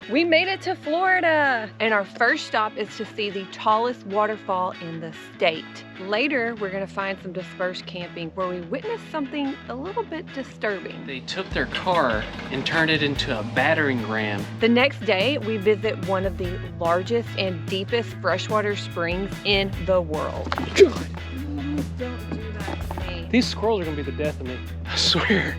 We made it to Florida, and our first stop is to see the tallest waterfall in the state. Later, we're gonna find some dispersed camping where we witnessed something a little bit disturbing. They took their car and turned it into a battering ram. The next day, we visit one of the largest and deepest freshwater springs in the world. God. Don't do that to me. These squirrels are gonna be the death of me. I swear.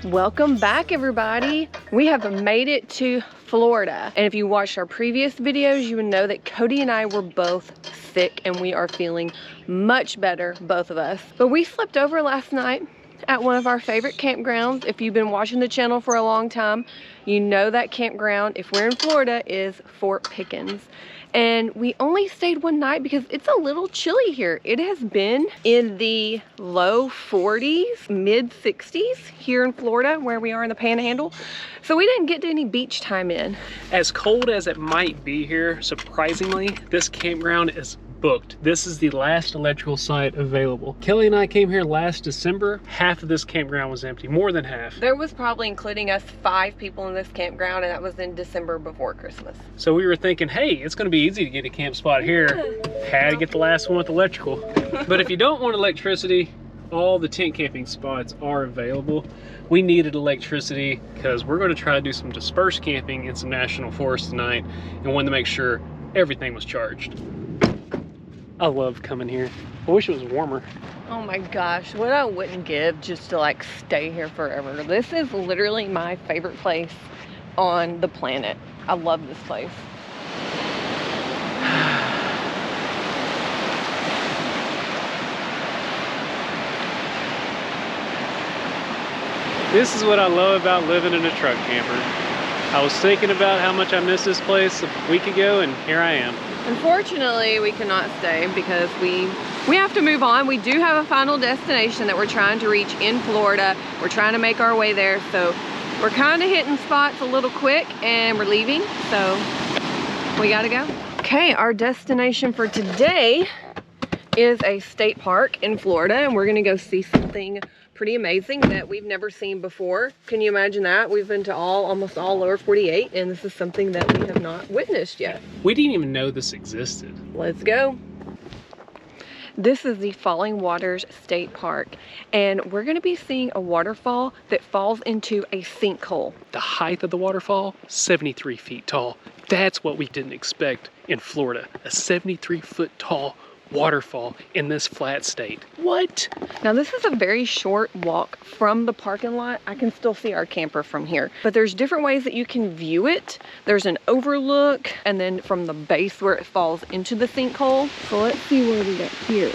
Welcome back, everybody. We have made it to Florida. And if you watched our previous videos, you would know that Cody and I were both sick and we are feeling much better, both of us. But we slept over last night at one of our favorite campgrounds. If you've been watching the channel for a long time, you know that campground, if we're in Florida, is Fort Pickens. And we only stayed one night because it's a little chilly here. It has been in the low 40s, mid 60s here in Florida, where we are in the Panhandle. So we didn't get any beach time in. As cold as it might be here, surprisingly, this campground is booked. This is the last electrical site available. Kelly and I came here last December. Half of this campground was empty, more than half. There was probably, including us, 5 people in this campground, and that was in December before Christmas. So we were thinking, hey, it's gonna be easy to get a camp spot here. Had to get the last one with electrical. But if you don't want electricity, all the tent camping spots are available. We needed electricity because we're gonna try to do some dispersed camping in some national forest tonight and wanted to make sure everything was charged. I love coming here. I wish it was warmer. Oh my gosh, what I wouldn't give just to like stay here forever. This is literally my favorite place on the planet. I love this place. This is what I love about living in a truck camper. I was thinking about how much I missed this place a week ago, and here I am. Unfortunately, we cannot stay because we have to move on. We do have a final destination that we're trying to reach in Florida. We're trying to make our way there, so we're kind of hitting spots a little quick and we're leaving, so we gotta go. Okay, our destination for today is a state park in Florida, and we're gonna go see something pretty amazing that we've never seen before. Can you imagine that? We've been to almost all lower 48, and this is something that we have not witnessed yet. We didn't even know this existed. Let's go. This is the Falling Waters State Park, and we're gonna be seeing a waterfall that falls into a sinkhole. The height of the waterfall, 73 feet tall. That's what we didn't expect in Florida. A 73-foot tall waterfall in this flat state. What? Now this is a very short walk from the parking lot. I can still see our camper from here, but there's different ways that you can view it. There's an overlook, and then from the base where it falls into the sinkhole. So let's see where we get here.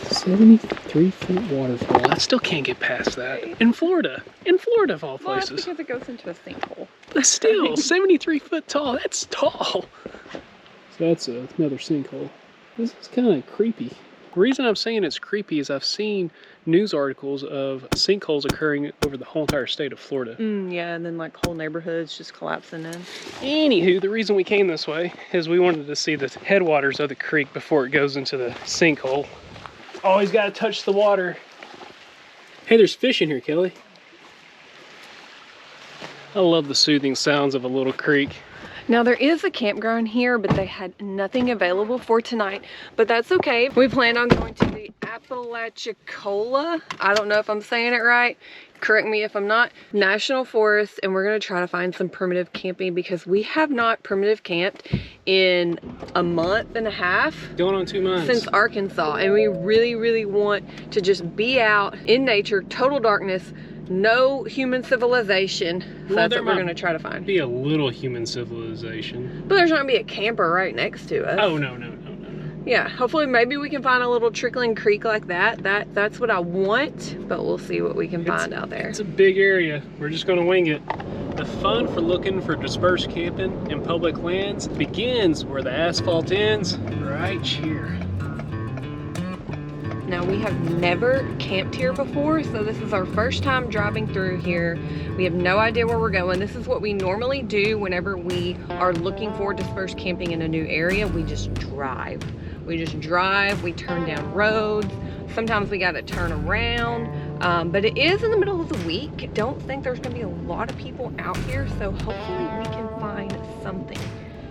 $73-foot waterfall. I still can't get past that. In Florida of all Well, that's places. because it goes into a sinkhole. But still, 73-foot tall. That's tall. So that's another sinkhole. This is kind of creepy. The reason I'm saying it's creepy is I've seen news articles of sinkholes occurring over the whole entire state of Florida. Yeah, and then like whole neighborhoods just collapsing in. Anywho, the reason we came this way is we wanted to see the headwaters of the creek before it goes into the sinkhole. Always got to touch the water. Hey, there's fish in here, Kelly. I love the soothing sounds of a little creek. Now there is a campground here, but they had nothing available for tonight, but that's okay. We plan on going to the Apalachicola, I don't know if I'm saying it right, correct me if I'm not, National Forest, and we're gonna try to find some primitive camping because we have not primitive camped in a month and a half. Going on 2 months. Since Arkansas, and we really want to just be out in nature, total darkness, no human civilization. So that's what we're gonna try to find. Be a little human civilization. But there's not gonna be a camper right next to us. Oh, no. Yeah, hopefully maybe we can find a little trickling creek like that. That's what I want, but we'll see what we can find out there. It's a big area. We're just gonna wing it. The fun for looking for dispersed camping in public lands begins where the asphalt ends, right here. Now, we have never camped here before, so this is our first time driving through here. We have no idea where we're going. This is what we normally do whenever we are looking for dispersed camping in a new area. We just drive. We turn down roads. Sometimes we gotta turn around, but it is in the middle of the week. I don't think there's gonna be a lot of people out here, so hopefully we can find something.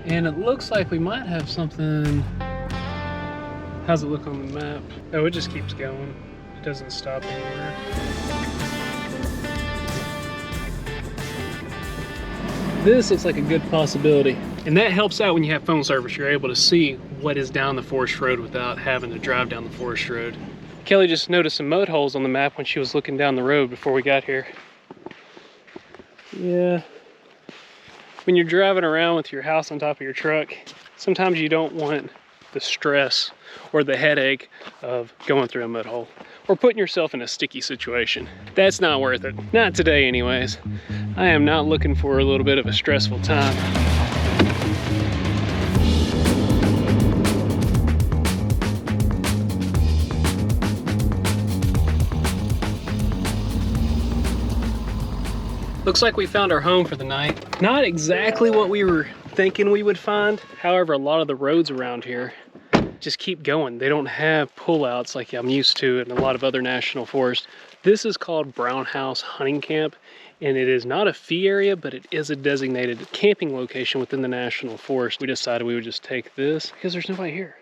And it looks like we might have something. How's it look on the map? Oh, it just keeps going. It doesn't stop anywhere. This looks like a good possibility. And that helps out when you have phone service. You're able to see what is down the forest road without having to drive down the forest road. Kelly just noticed some mud holes on the map when she was looking down the road before we got here. Yeah. When you're driving around with your house on top of your truck, sometimes you don't want the stress or the headache of going through a mud hole or putting yourself in a sticky situation. That's not worth it. Not today anyways. I am not looking for a little bit of a stressful time. Looks like we found our home for the night. Not exactly what we were thinking we would find. However, a lot of the roads around here just keep going. They don't have pullouts like I'm used to in a lot of other national forests. This is called Brown House Hunting Camp, and it is not a fee area, but it is a designated camping location within the national forest. We decided we would just take this because there's nobody here.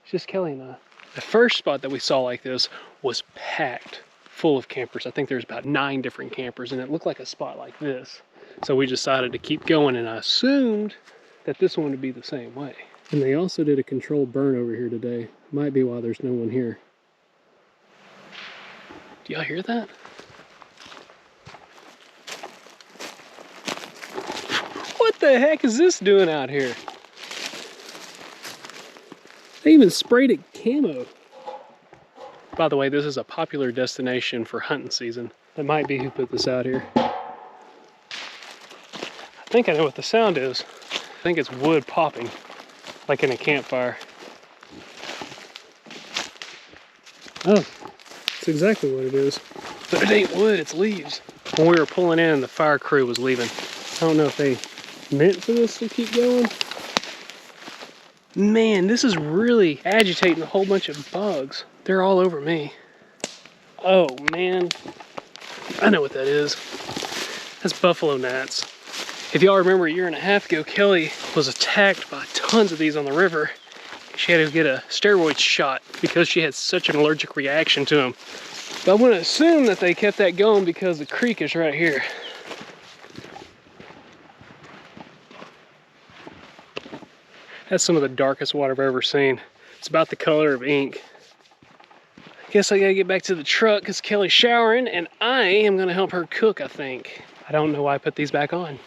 It's just Kelly and I. The first spot that we saw like this was packed full of campers. I think there's about 9 different campers, and it looked like a spot like this. So we decided to keep going, and I assumed that this one would be the same way. And they also did a controlled burn over here today. Might be why there's no one here. Do y'all hear that? What the heck is this doing out here? They even sprayed it camo. By the way, this is a popular destination for hunting season. That might be who put this out here. I think I know what the sound is. I think it's wood popping, like in a campfire. Oh, that's exactly what it is. But it ain't wood, it's leaves. When we were pulling in, the fire crew was leaving. I don't know if they meant for this to keep going. Man, this is really agitating a whole bunch of bugs. They're all over me. Oh man, I know what that is. That's buffalo gnats. If y'all remember, a year and a half ago, Kelly was attacked by tons of these on the river. She had to get a steroid shot because she had such an allergic reaction to them. But I'm gonna assume that they kept that going because the creek is right here. That's some of the darkest water I've ever seen. It's about the color of ink. Guess I gotta get back to the truck because Kelly's showering and I am gonna help her cook, I think. I don't know why I put these back on.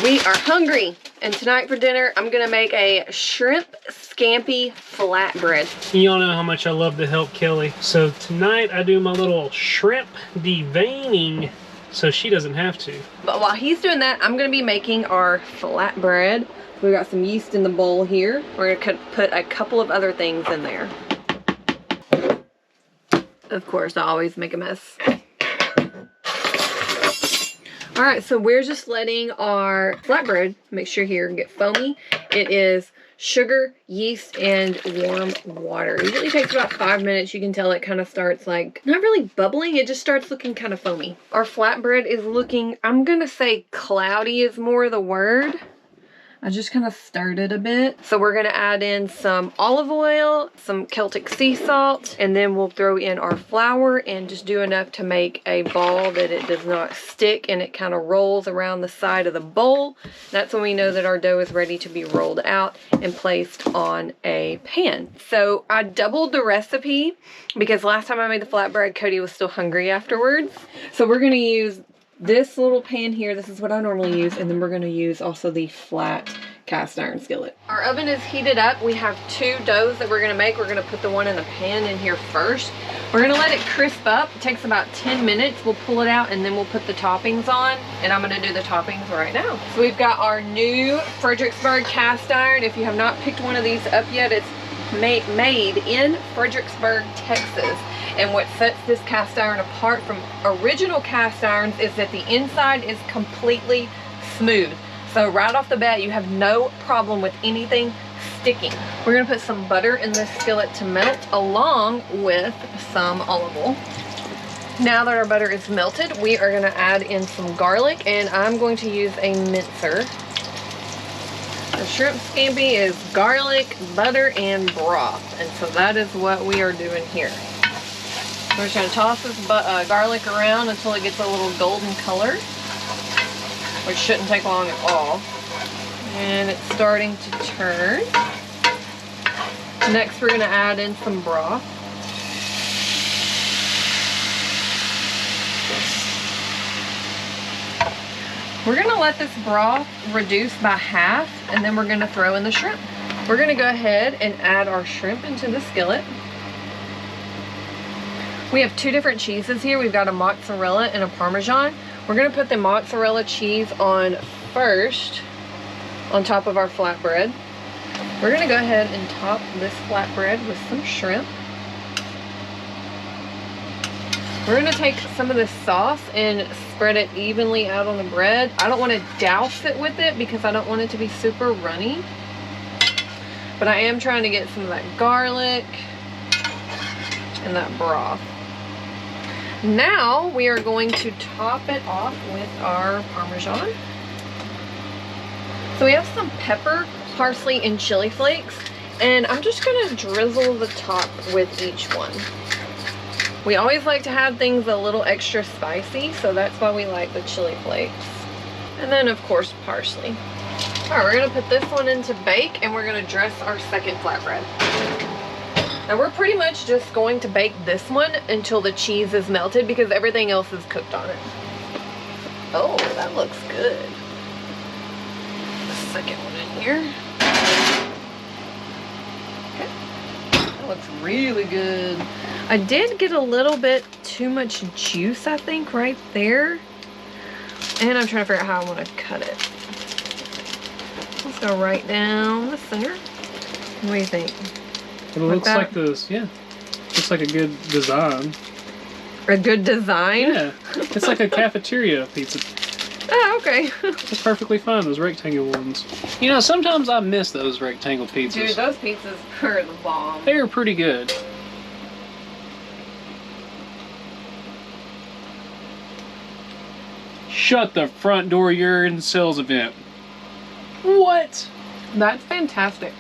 We are hungry, and tonight for dinner, I'm gonna make a shrimp scampi flatbread. Y'all know how much I love to help Kelly. So tonight I do my little shrimp deveining so she doesn't have to. But while he's doing that, I'm gonna be making our flatbread. We've got some yeast in the bowl here. We're gonna put a couple of other things in there. Of course, I always make a mess. All right, so we're just letting our flatbread mixture here get foamy. It is sugar, yeast, and warm water. It usually takes about 5 minutes. You can tell it kind of starts like, not really bubbling, it just starts looking kind of foamy. Our flatbread is looking, I'm gonna say cloudy is more the word. I just kind of stirred it a bit. So we're gonna add in some olive oil, some Celtic sea salt, and then we'll throw in our flour and just do enough to make a ball that it does not stick and it kind of rolls around the side of the bowl. That's when we know that our dough is ready to be rolled out and placed on a pan. So I doubled the recipe because last time I made the flatbread, Cody was still hungry afterwards. So we're gonna use this little pan here. This is what I normally use, and then we're going to use also the flat cast iron skillet. Our oven is heated up. We have 2 doughs that we're going to make. We're going to put the one in the pan in here first. We're gonna let it crisp up. It takes about 10 minutes. We'll pull it out and then we'll put the toppings on. And I'm gonna do the toppings right now. So we've got our new Fredericksburg cast iron. If you have not picked one of these up yet, it's made in Fredericksburg, Texas. And what sets this cast iron apart from original cast irons is that the inside is completely smooth. So right off the bat, you have no problem with anything sticking. We're gonna put some butter in this skillet to melt along with some olive oil. Now that our butter is melted, we are gonna add in some garlic, and I'm going to use a mincer. The shrimp scampi is garlic, butter, and broth, and so that is what we are doing here. We're just gonna toss this garlic around until it gets a little golden color, which shouldn't take long at all. And it's starting to turn. Next, we're gonna add in some broth. We're gonna let this broth reduce by half, and then we're gonna throw in the shrimp. We're gonna go ahead and add our shrimp into the skillet. We have two different cheeses here. We've got a mozzarella and a Parmesan. We're gonna put the mozzarella cheese on first, on top of our flatbread. We're gonna go ahead and top this flatbread with some shrimp. We're gonna take some of this sauce and spread it evenly out on the bread. I don't wanna douse it with it because I don't want it to be super runny. But I am trying to get some of that garlic and that broth. Now we are going to top it off with our Parmesan. So we have some pepper, parsley, and chili flakes, and I'm just gonna drizzle the top with each one. We always like to have things a little extra spicy, so that's why we like the chili flakes. And then of course parsley. All right, we're gonna put this one into bake, and we're gonna dress our second flatbread. Now we're pretty much just going to bake this one until the cheese is melted because everything else is cooked on it. Oh, that looks good. The second one in here. Okay. That looks really good. I did get a little bit too much juice, I think, right there. And I'm trying to figure out how I want to cut it. Let's go right down the center. What do you think? It looks like this, yeah. Looks like a good design. A good design? Yeah. It's like a cafeteria pizza. Oh, okay. It's perfectly fine, those rectangle ones. You know, sometimes I miss those rectangle pizzas. Dude, those pizzas are the bomb. They are pretty good. Shut the front door, you're in the sales event. What? That's fantastic.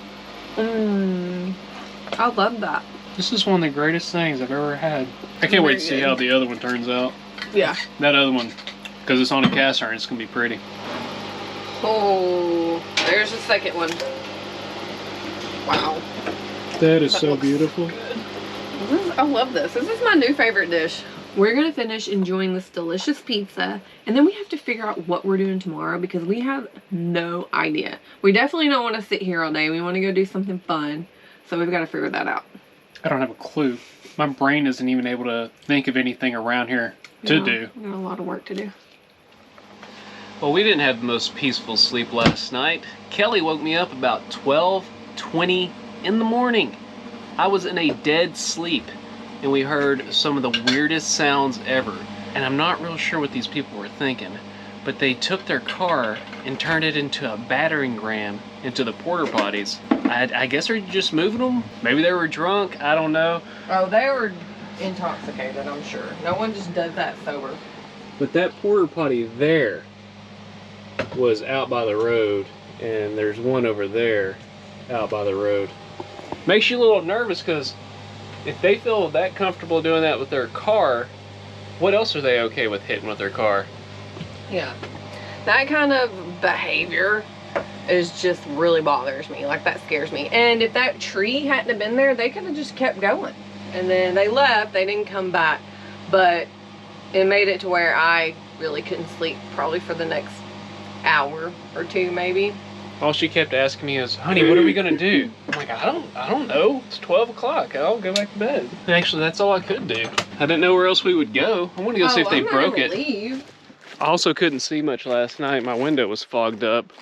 I love that. This is one of the greatest things I've ever had. I can't wait to see how the other one turns out. Yeah. That other one, because it's on a cast iron, it's going to be pretty. Oh, there's the second one. Wow. That is so beautiful. I love this. This is my new favorite dish. We're going to finish enjoying this delicious pizza, and then we have to figure out what we're doing tomorrow because we have no idea. We definitely don't want to sit here all day. We want to go do something fun, so we've got to figure that out. I don't have a clue. My brain isn't even able to think of anything around here to do. We got a lot of work to do. Well, we didn't have the most peaceful sleep last night. Kelly woke me up about 12:20 in the morning. I was in a dead sleep, and we heard some of the weirdest sounds ever. And I'm not real sure what these people were thinking, but they took their car and turned it into a battering ram into the porta potties. I guess they're just moving them. Maybe they were drunk. I don't know. Oh, they were intoxicated, I'm sure. No one just does that sober. But that porta potty there was out by the road, and there's one over there out by the road. Makes you a little nervous because if they feel that comfortable doing that with their car, what else are they okay with hitting with their car? Yeah. That kind of behavior is just really bothers me. Like, that scares me. And if that tree hadn't have been there, they could have just kept going. And then they left. They didn't come back. But it made it to where I really couldn't sleep probably for the next hour or two maybe. All she kept asking me is, honey, what are we gonna do? I'm like, I don't know. It's 12 o'clock. I'll go back to bed. And actually, that's all I could do. I didn't know where else we would go. I wanted to go see if they broke it. Leave. I also couldn't see much last night. My window was fogged up.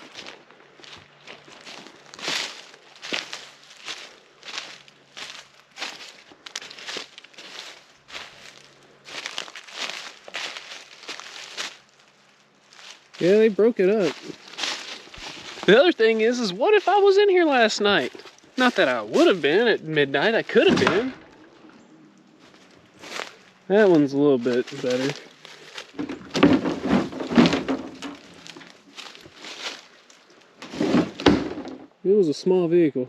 Yeah, they broke it up. The other thing is what if I was in here last night? Not that I would have been at midnight, I could have been. That one's a little bit better. It was a small vehicle.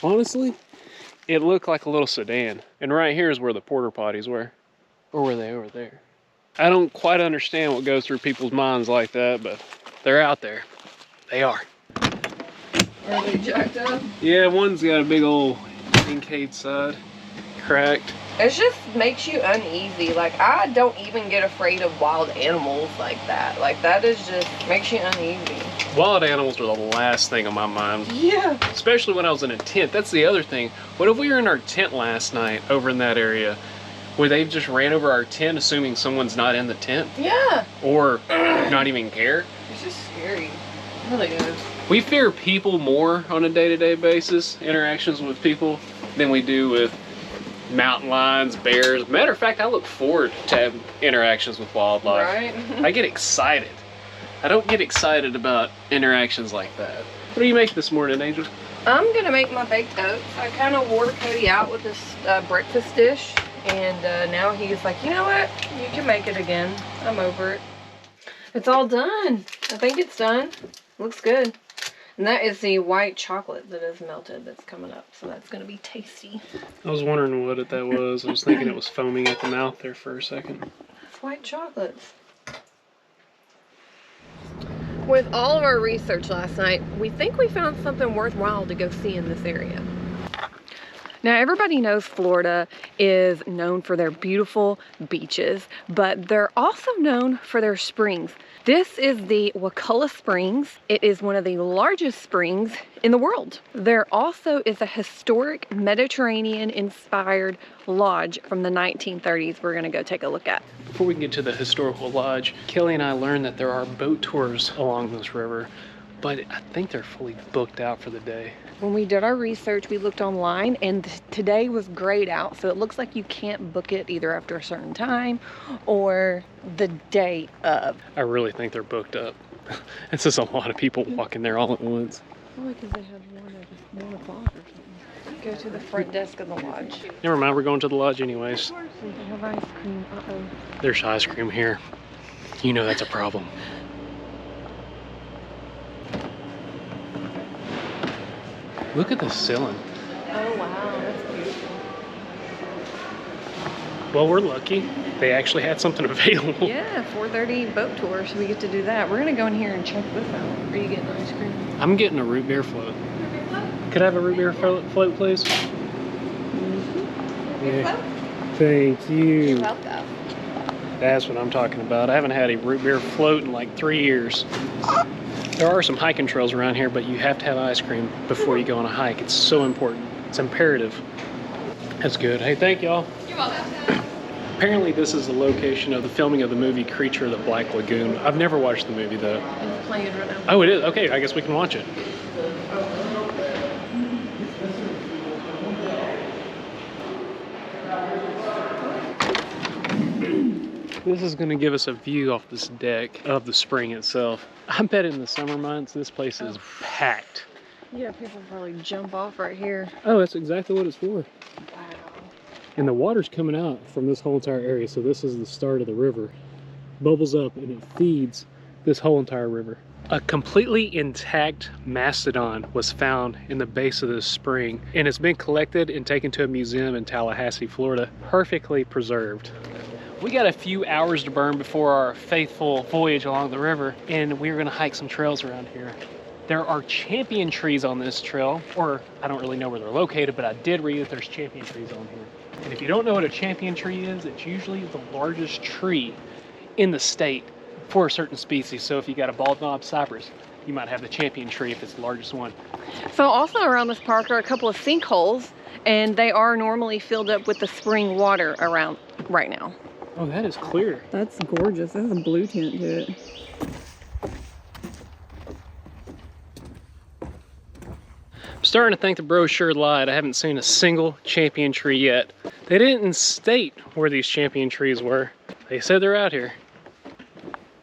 Honestly, it looked like a little sedan. And right here is where the porta potties were. Or were they over there? I don't quite understand what goes through people's minds like that, but they're out there. They are. Are they jacked up? Yeah, one's got a big old Kincaid side cracked. It just makes you uneasy. Like, I don't even get afraid of wild animals like that. Like, that is just makes you uneasy. Wild animals are the last thing on my mind. Yeah. Especially when I was in a tent. That's the other thing. What if we were in our tent last night over in that area where they just ran over our tent assuming someone's not in the tent? Yeah. Or not even care? It's just scary. It really is. We fear people more on a day-to-day basis, interactions with people, than we do with mountain lions, bears. Matter of fact, I look forward to having interactions with wildlife. Right? I get excited. I don't get excited about interactions like that. What do you make this morning, Angel? I'm gonna make my baked oats. I kind of wore Cody out with this breakfast dish, and now he's like, you know what? You can make it again. I'm over it. It's all done. I think it's done. Looks good. And that is the white chocolate that is melted that's coming up. So that's going to be tasty. I was wondering what that was. I was thinking it was foaming at the mouth there for a second. It's white chocolates. With all of our research last night, we think we found something worthwhile to go see in this area. Now, everybody knows Florida is known for their beautiful beaches, but they're also known for their springs. This is the Wakulla Springs. It is one of the largest springs in the world. There also is a historic Mediterranean-inspired lodge from the 1930s we're gonna go take a look at. Before we can get to the historical lodge, Kelly and I learned that there are boat tours along this river, but I think they're fully booked out for the day. When we did our research, we looked online, and today was grayed out, so it looks like you can't book it either after a certain time or the day of. I really think they're booked up. It's just a lot of people walking there all at once. Probably because they had one at 1 o'clock or something. Go to the front desk of the lodge. Never mind, we're going to the lodge anyways. They have ice cream. Uh-oh. There's ice cream here. You know that's a problem. Look at the ceiling. Oh wow, that's beautiful. Well, we're lucky. They actually had something available. Yeah, 4:30 boat tour, so we get to do that. We're gonna go in here and check this out. Are you getting ice cream? I'm getting a root beer float. Could I have a root beer float, please? Yeah. Thank you. You're welcome. That's what I'm talking about. I haven't had a root beer float in like 3 years. There are some hiking trails around here, but you have to have ice cream before you go on a hike. It's so important. It's imperative. That's good. Hey, thank y'all. You're welcome. Apparently this is the location of the filming of the movie Creature of the Black Lagoon. I've never watched the movie though. It's playing right now. Oh, it is? Okay, I guess we can watch it. This is going to give us a view off this deck of the spring itself. I bet in the summer months this place is packed. Yeah, people probably jump off right here. Oh, that's exactly what it's for. Wow. And the water's coming out from this whole entire area, so this is the start of the river. Bubbles up and it feeds this whole entire river. A completely intact mastodon was found in the base of this spring, and it's been collected and taken to a museum in Tallahassee, Florida, perfectly preserved. We got a few hours to burn before our faithful voyage along the river, and we're gonna hike some trails around here. There are champion trees on this trail, or I don't really know where they're located, but I did read that there's champion trees on here. And if you don't know what a champion tree is, it's usually the largest tree in the state for a certain species. So if you got a bald knob cypress, you might have the champion tree if it's the largest one. So also around this park are a couple of sinkholes, and they are normally filled up with the spring water around right now. Oh, that is clear. That's gorgeous. That has a blue tint to it. I'm starting to think the brochure lied. I haven't seen a single champion tree yet. They didn't state where these champion trees were. They said they're out here.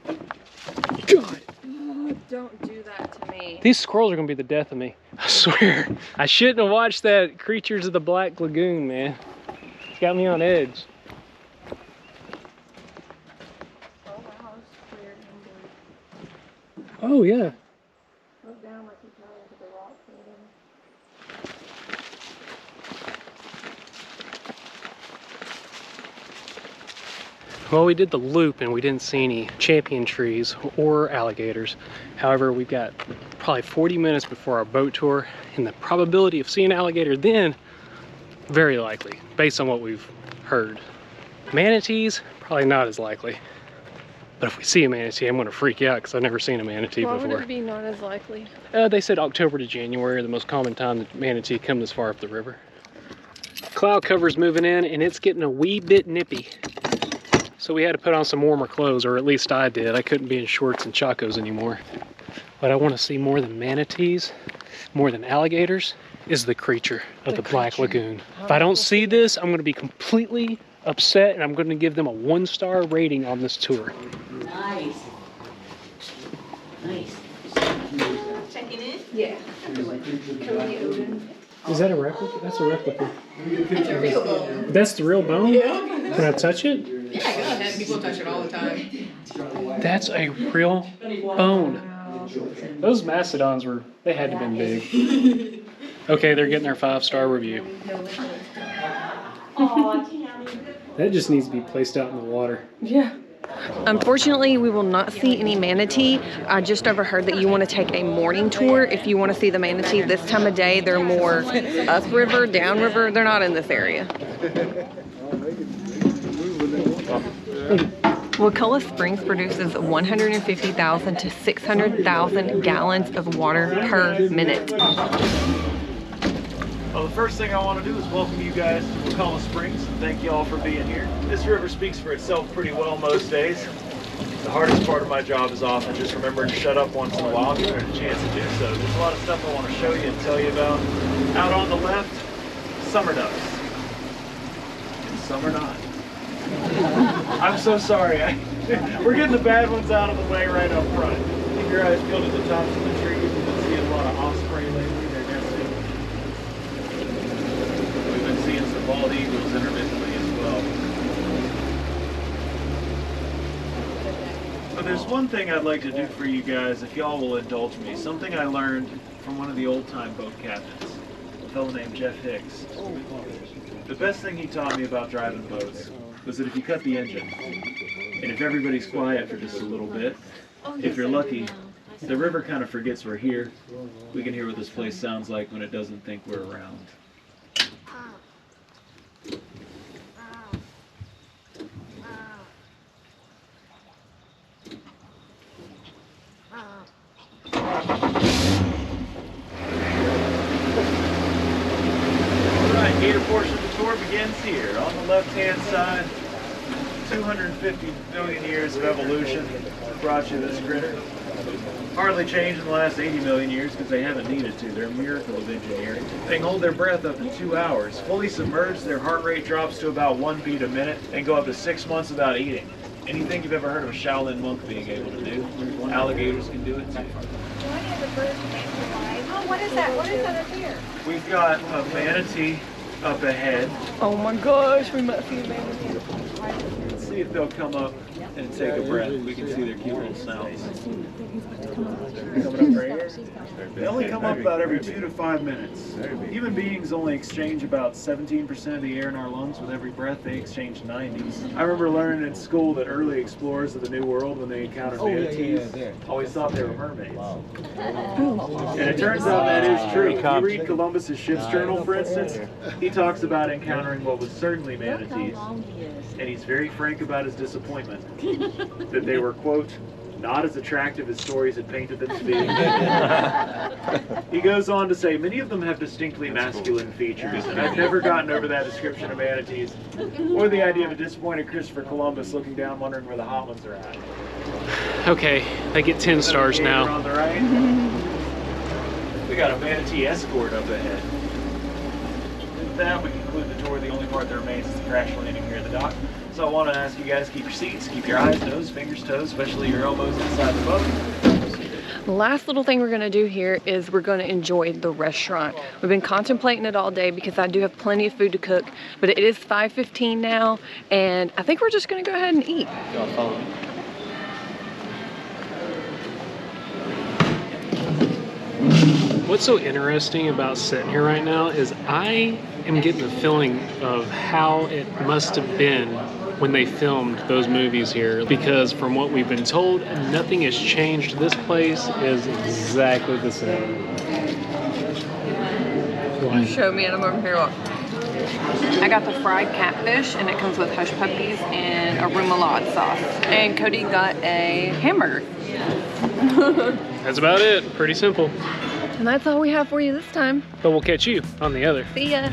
God. Oh, don't do that to me. These squirrels are gonna be the death of me. I swear. I shouldn't have watched that Creatures of the Black Lagoon, man. It's got me on edge. Oh wow, it's clear and blue. Oh yeah. Look down like you can into the rocks. Well, we did the loop and we didn't see any champion trees or alligators. However, we've got probably 40 minutes before our boat tour, and the probability of seeing an alligator then, very likely, based on what we've heard. Manatees, probably not as likely. But if we see a manatee, I'm gonna freak out because I've never seen a manatee Why before. would it be not as likely? They said October to January are the most common time that manatee come this far up the river. Cloud cover's moving in and it's getting a wee bit nippy. So we had to put on some warmer clothes, or at least I did. I couldn't be in shorts and chacos anymore. What I want to see more than manatees, more than alligators, is the creature of the Black Lagoon. If I don't see this, I'm going to be completely upset, and I'm going to give them a 1-star rating on this tour. Nice. Nice. Checking in? Yeah. Is that a replica? That's a replica. That's the real bone? Yeah. Can I touch it? Yeah, go ahead. People touch it all the time. That's a real bone. Those mastodons were, they had to have been big. Okay, they're getting their 5-star review. That just needs to be placed out in the water. Yeah. Unfortunately, we will not see any manatee. I just overheard that you want to take a morning tour if you want to see the manatee. This time of day, they're more upriver, downriver. They're not in this area. Wakulla Springs produces 150,000 to 600,000 gallons of water per minute. Well, the first thing I want to do is welcome you guys to Wakulla Springs and thank you all for being here. This river speaks for itself pretty well most days. The hardest part of my job is often just remembering to shut up once in a while, given it a chance to do so. There's a lot of stuff I want to show you and tell you about. Out on the left, summer ducks. And some are not. I'm so sorry. We're getting the bad ones out of the way right up front. Keep your eyes peeled at the tops of the trees. You've been seeing a lot of osprey lately. They're nesting. We've been seeing some bald eagles intermittently as well. But there's one thing I'd like to do for you guys, if y'all will indulge me. Something I learned from one of the old-time boat captains, a fellow named Jeff Hicks. The best thing he taught me about driving boats was that if you cut the engine, and if everybody's quiet for just a little bit, if you're lucky, the river kind of forgets we're here. We can hear what this place sounds like when it doesn't think we're around. Alright, gator portion of the tour begins here. On the left-hand side, 250 million years of evolution brought you this critter. Hardly changed in the last 80 million years because they haven't needed to. They're a miracle of engineering. They can hold their breath up to 2 hours. Fully submerged, their heart rate drops to about 1 beat a minute and go up to 6 months without eating. Anything you've ever heard of a Shaolin monk being able to do, alligators can do it too. Oh, what is that? What is that up here? We've got a manatee up ahead. Oh my gosh, we must see a manatee. Let's see if they'll come up and take a breath. We can see their cute little snouts. Coming up right here. They only come up about every 2 to 5 minutes. Human beings only exchange about 17% of the air in our lungs with every breath. They exchange 90s. I remember learning in school that early explorers of the New World, when they encountered manatees, always thought they were mermaids. And it turns out that is true. If you read Columbus's ship's journal, for instance, he talks about encountering what was certainly manatees. And he's very frank about his disappointment. that they were, quote, not as attractive as stories had painted them to be. He goes on to say, many of them have distinctly masculine features, and I've never gotten over that description of manatees, or the idea of a disappointed Christopher Columbus looking down wondering where the hot ones are at. Okay, they get 10 stars Gator now. on the right. We got a manatee escort up ahead. With that, we conclude the tour. The only part that remains is the crash landing here at the dock. So I want to ask you guys, keep your seats, keep your eyes, nose, fingers, toes, especially your elbows inside the boat. The last little thing we're gonna do here is we're gonna enjoy the restaurant. We've been contemplating it all day because I do have plenty of food to cook, but it is 5:15 now, and I think we're just gonna go ahead and eat. Y'all follow me. What's so interesting about sitting here right now is I am getting the feeling of how it must have been when they filmed those movies here, because from what we've been told, nothing has changed. This place is exactly the same. Show me, and I'm over here. Look. I got the fried catfish, and it comes with hush puppies and a remoulade sauce. And Cody got a hamburger. That's about it. Pretty simple. And that's all we have for you this time. But we'll catch you on the other. See ya.